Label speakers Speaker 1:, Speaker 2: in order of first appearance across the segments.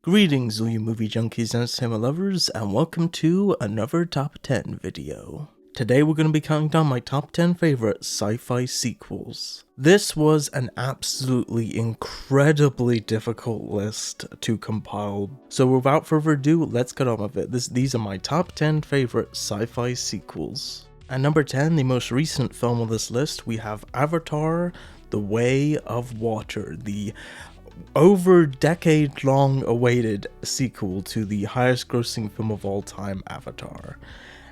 Speaker 1: Greetings, all you movie junkies and cinema lovers, and welcome to another Top 10 video. Today we're going to be counting down my top 10 favorite sci-fi sequels. This was an absolutely incredibly difficult list to compile, so without further ado, let's get on with it. These are my top 10 favorite sci-fi sequels. At number 10, the most recent film on this list, we have Avatar: The Way of Water, the over decade long awaited sequel to the highest grossing film of all time, Avatar.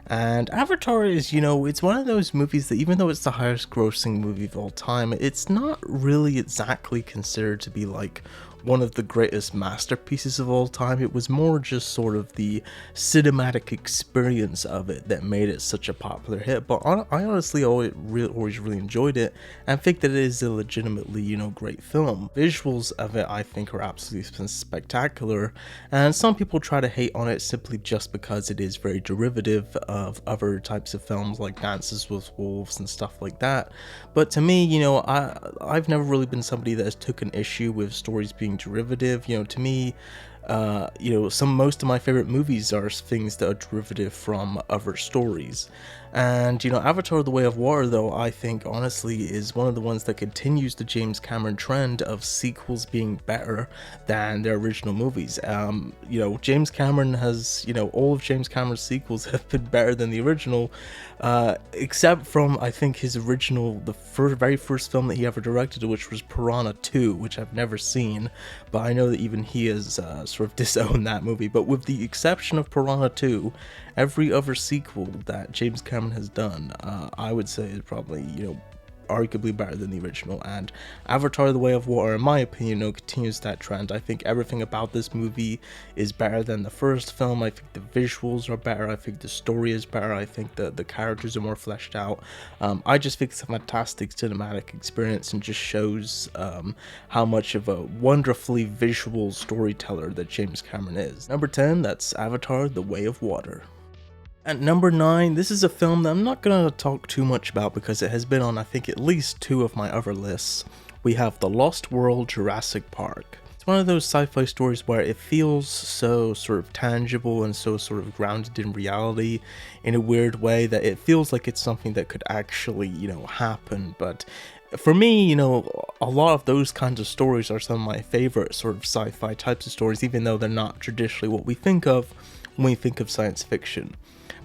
Speaker 1: And Avatar is, it's one of those movies that even though it's the highest grossing movie of all time, it's not really exactly considered to be like one of the greatest masterpieces of all time. It was more just sort of the cinematic experience of it that made it such a popular hit. But I honestly always really enjoyed it and think that it is a legitimately, great film. Visuals of it, I think, are absolutely spectacular, and some people try to hate on it simply just because it is very derivative of other types of films like Dances with Wolves and stuff like that. But to me, I've never really been somebody that has took an issue with stories being derivative. To me, most of my favorite movies are things that are derivative from other stories. And, Avatar: The Way of Water, though, I think, honestly, is one of the ones that continues the James Cameron trend of sequels being better than their original movies. James Cameron has, all of James Cameron's sequels have been better than the original, except from, I think, his original, the very first film that he ever directed, which was Piranha 2, which I've never seen, but I know that even he has sort of disowned that movie. But with the exception of Piranha 2, every other sequel that James Cameron has done, I would say is probably, arguably better than the original. And Avatar: The Way of Water, in my opinion, continues that trend. I think everything about this movie is better than the first film. I think the visuals are better. I think the story is better. I think the characters are more fleshed out. I just think it's a fantastic cinematic experience and just shows how much of a wonderfully visual storyteller that James Cameron is. Number 10, that's Avatar: The Way of Water. At number 9, this is a film that I'm not going to talk too much about because it has been on, I think, at least 2 of my other lists. We have The Lost World: Jurassic Park. It's one of those sci-fi stories where it feels so sort of tangible and so sort of grounded in reality in a weird way that it feels like it's something that could actually, happen. But for me, a lot of those kinds of stories are some of my favorite sort of sci-fi types of stories, even though they're not traditionally what we think of when we think of science fiction.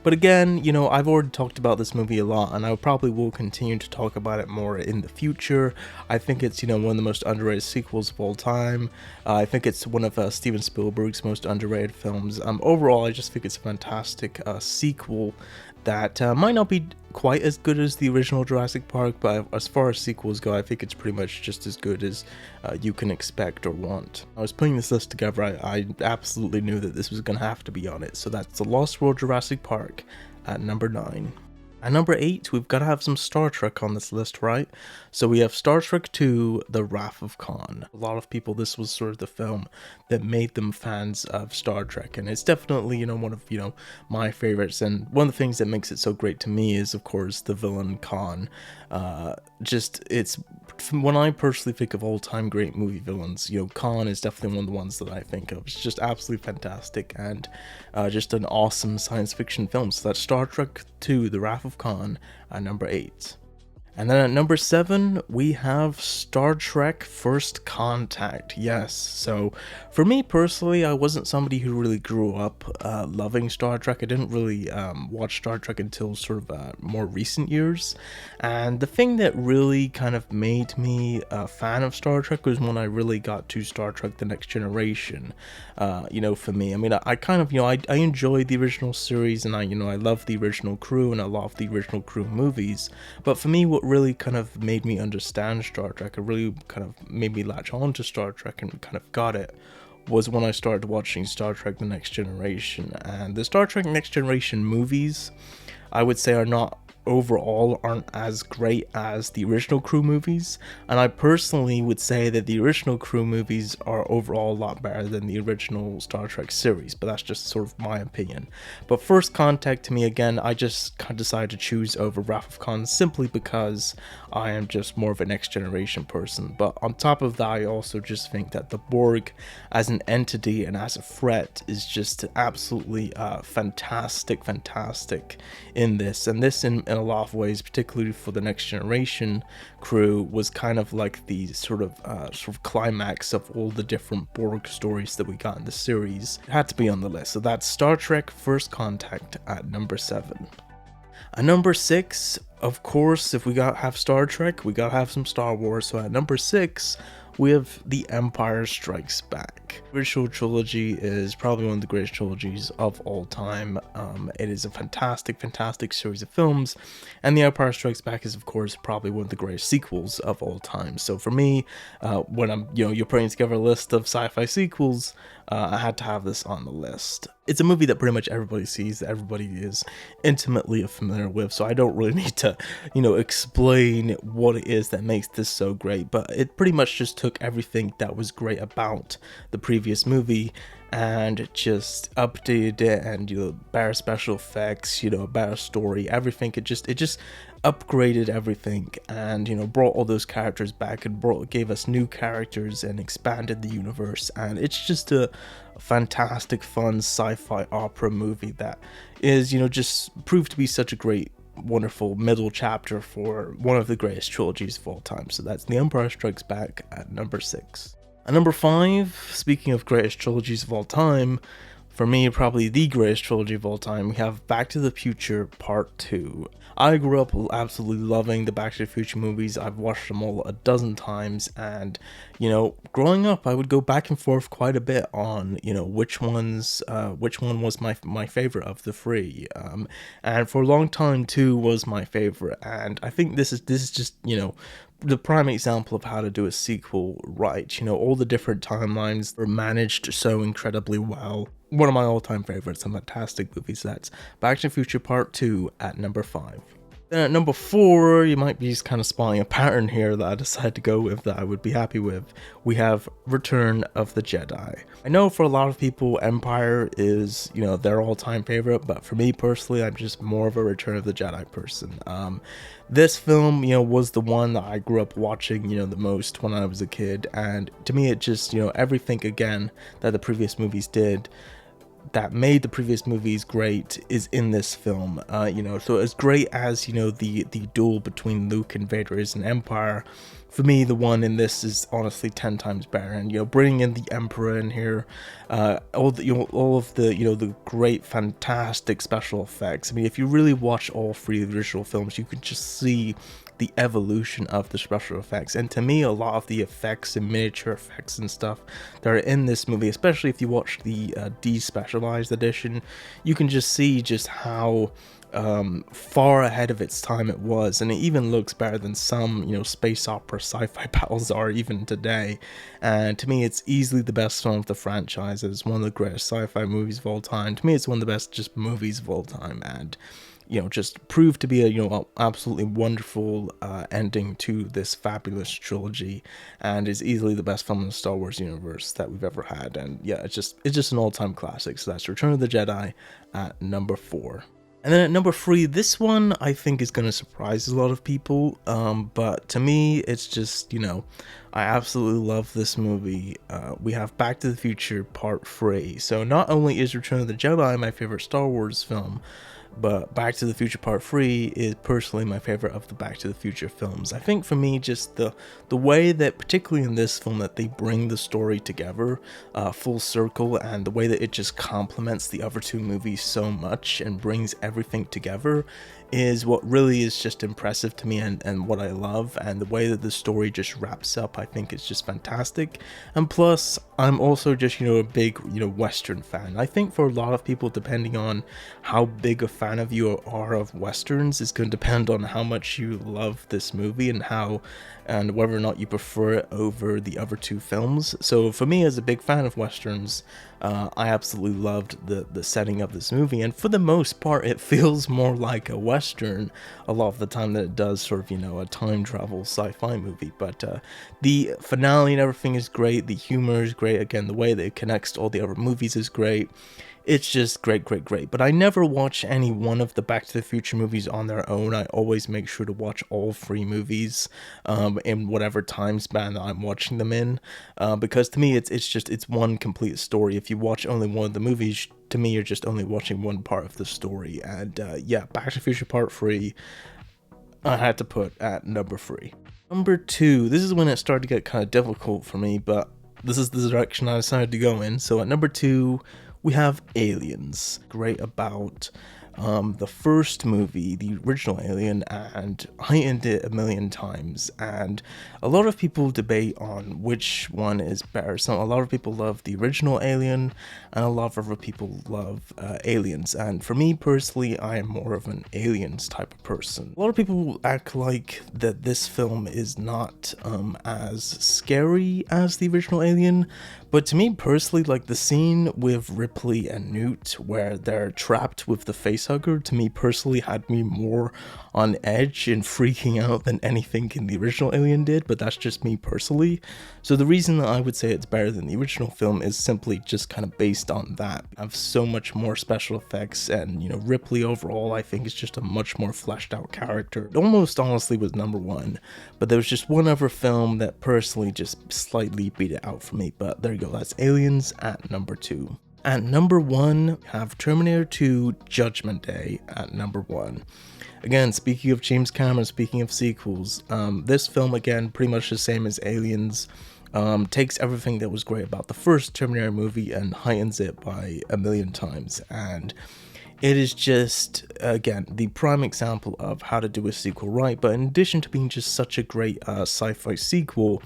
Speaker 1: But again, I've already talked about this movie a lot, and I probably will continue to talk about it more in the future. I think it's, one of the most underrated sequels of all time. I think it's one of Steven Spielberg's most underrated films. Overall, I just think it's a fantastic sequel that might not be quite as good as the original Jurassic Park, but as far as sequels go, I think it's pretty much just as good as you can expect or want. I was putting this list together, I absolutely knew that this was going to have to be on it, so that's The Lost World: Jurassic Park at number 9. At number 8, we've got to have some Star Trek on this list, right? So we have Star Trek II: The Wrath of Khan. A lot of people, this was sort of the film that made them fans of Star Trek, and it's definitely, one of, my favorites. And one of the things that makes it so great to me is, of course, the villain Khan. It's when I personally think of all-time great movie villains, Khan is definitely one of the ones that I think of. It's just absolutely fantastic and just an awesome science fiction film. So that's Star Trek II: The Wrath of Khan at number 8. And then at number 7, we have Star Trek First Contact. Yes, so for me personally, I wasn't somebody who really grew up loving Star Trek. I didn't really watch Star Trek until sort of more recent years. And the thing that really kind of made me a fan of Star Trek was when I really got to Star Trek: The Next Generation. For me, I mean, I kind of, I enjoyed the original series, and I love the original crew and a lot of the original crew movies. But for me, what really kind of made me understand Star Trek, it really kind of made me latch on to Star Trek and kind of got it, was when I started watching Star Trek: The Next Generation. And the Star Trek Next Generation movies, I would say, are not overall aren't as great as the original Crew movies, and I personally would say that the original Crew movies are overall a lot better than the original Star Trek series, but that's just sort of my opinion. But First Contact, to me, again, I just decided to choose over Wrath of Khan simply because I am just more of a Next Generation person. But on top of that, I also just think that the Borg as an entity and as a threat is just absolutely fantastic in this. And this in a lot of ways, particularly for the Next Generation crew, was kind of like the sort of climax of all the different Borg stories that we got in the series. It had to be on the list. So that's Star Trek First Contact at number 7. At number 6, of course, if we have Star Trek, we gotta have some Star Wars. So at number 6, we have The Empire Strikes Back. The original trilogy is probably one of the greatest trilogies of all time. It is a fantastic series of films, and The Empire Strikes Back is, of course, probably one of the greatest sequels of all time. So for me, when you're putting together a list of sci-fi sequels, I had to have this on the list. It's a movie that pretty much everybody sees, that everybody is intimately familiar with, so I don't really need to, explain what it is that makes this so great, but it pretty much just took everything that was great about the previous movie and just updated it, and better special effects, better story, everything. It just upgraded everything, and brought all those characters back, and gave us new characters and expanded the universe. And it's just a fantastic, fun sci-fi opera movie that is just proved to be such a great, wonderful middle chapter for one of the greatest trilogies of all time. So that's The Empire Strikes Back at number 6. At number 5, speaking of greatest trilogies of all time, for me, probably the greatest trilogy of all time, we have Back to the Future Part 2. I grew up absolutely loving the Back to the Future movies. I've watched them all a dozen times, and, growing up, I would go back and forth quite a bit on, which one was my favorite of the three. And for a long time, 2 was my favorite, and I think this is just, the prime example of how to do a sequel right. All the different timelines are managed so incredibly well. One of my all-time favorites, a fantastic movie. So that's Back to the Future Part 2 at number 5. Then at number 4, you might be just kind of spotting a pattern here that I decided to go with that I would be happy with. We have Return of the Jedi. I know for a lot of people, Empire is, their all-time favorite, but for me personally, I'm just more of a Return of the Jedi person. This film, was the one that I grew up watching, the most when I was a kid, and to me, it just, everything again that the previous movies did that made the previous movies great is in this film. So as great as the duel between Luke and Vader is in Empire, for me the one in this is honestly 10 times better. And bringing in the Emperor in here, all of the great fantastic special effects. I mean, if you really watch all 3 of the original films, you can just see the evolution of the special effects. And to me, a lot of the effects and miniature effects and stuff that are in this movie, especially if you watch the despecialized edition, you can just see just how far ahead of its time it was, and it even looks better than some space opera sci-fi battles are even today. And to me, it's easily the best film of the franchise. It's one of the greatest sci-fi movies of all time. To me, it's one of the best just movies of all time, and just proved to be a absolutely wonderful ending to this fabulous trilogy, and is easily the best film in the Star Wars universe that we've ever had. And yeah, it's just an all-time classic. So that's Return of the Jedi at number 4. And then at number 3, this one I think is going to surprise a lot of people, but to me, it's just, I absolutely love this movie. We have Back to the Future Part 3. So not only is Return of the Jedi my favorite Star Wars film, but Back to the Future Part 3 is personally my favorite of the Back to the Future films. I think for me, just the way that, particularly in this film, that they bring the story together full circle, and the way that it just complements the other 2 movies so much and brings everything together, is what really is just impressive to me, and what I love. And the way that the story just wraps up, I think it's just fantastic. And plus, I'm also just, a big, Western fan. I think for a lot of people, depending on how big a fan of you are of westerns is going to depend on how much you love this movie and whether or not you prefer it over the other two films. So for me, as a big fan of westerns, I absolutely loved the setting of this movie, and for the most part it feels more like a western a lot of the time than it does sort of, you know, a time travel sci-fi movie. But the finale and everything is great, the humor is great, again the way that it connects to all the other movies is great. It's just great. But I never watch any one of the Back to the Future movies on their own. I always make sure to watch all three movies in whatever time span that I'm watching them in, because to me it's one complete story. If you watch only one of the movies, to me you're just only watching one part of the story. And yeah, Back to the Future Part 3 I had to put at number 3. Number 2, this is when it started to get kind of difficult for me, but this is the direction I decided to go in. So at number 2, we have Aliens. Great about the first movie, the original Alien, and heightened it a million times. And a lot of people debate on which one is better. So a lot of people love the original Alien, and a lot of other people love Aliens. And for me personally, I am more of an Aliens type of person. A lot of people act like that this film is not as scary as the original Alien, but to me personally, like the scene with Ripley and Newt where they're trapped with the facehugger, to me personally had me more on edge and freaking out than anything in the original Alien did, but that's just me personally. So the reason that I would say it's better than the original film is simply just kind of based on that. I have so much more special effects, and you know, Ripley overall I think is just a much more fleshed out character. It almost honestly was number 1, but there was just one other film that personally just slightly beat it out for me. But there you go, that's Aliens at number 2. At number 1, have Terminator 2 Judgment Day at number 1. Again, speaking of James Cameron, speaking of sequels, this film, again, pretty much the same as Aliens, takes everything that was great about the first Terminator movie and heightens it by a million times. And it is just, again, the prime example of how to do a sequel right. But in addition to being just such a great sci-fi sequel,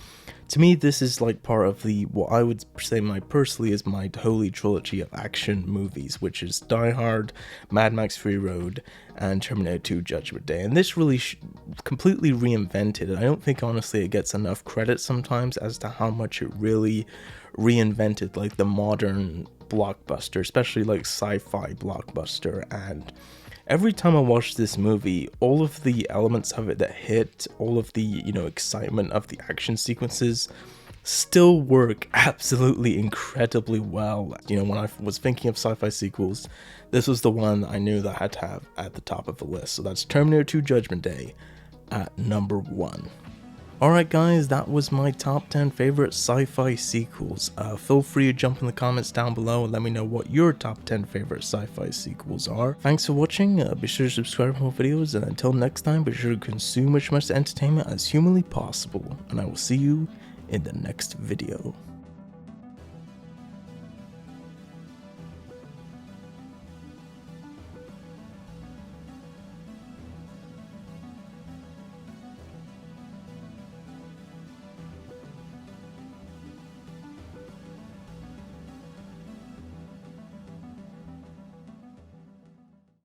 Speaker 1: to me, this is like part of what I would say personally is my holy trilogy of action movies, which is Die Hard, Mad Max Fury Road, and Terminator 2 Judgment Day. And this really completely reinvented it. I don't think, honestly, it gets enough credit sometimes as to how much it really reinvented, like, the modern blockbuster, especially, like, sci-fi blockbuster. And every time I watch this movie, all of the elements of it that hit, all of the, you know, excitement of the action sequences still work absolutely incredibly well. You know, when I was thinking of sci-fi sequels, this was the one I knew that I had to have at the top of the list. So that's Terminator 2 Judgment Day at number 1. Alright guys, that was my top 10 favorite sci-fi sequels. Feel free to jump in the comments down below and let me know what your top 10 favorite sci-fi sequels are. Thanks for watching, be sure to subscribe for more videos, and until next time, be sure to consume as much entertainment as humanly possible, and I will see you in the next video.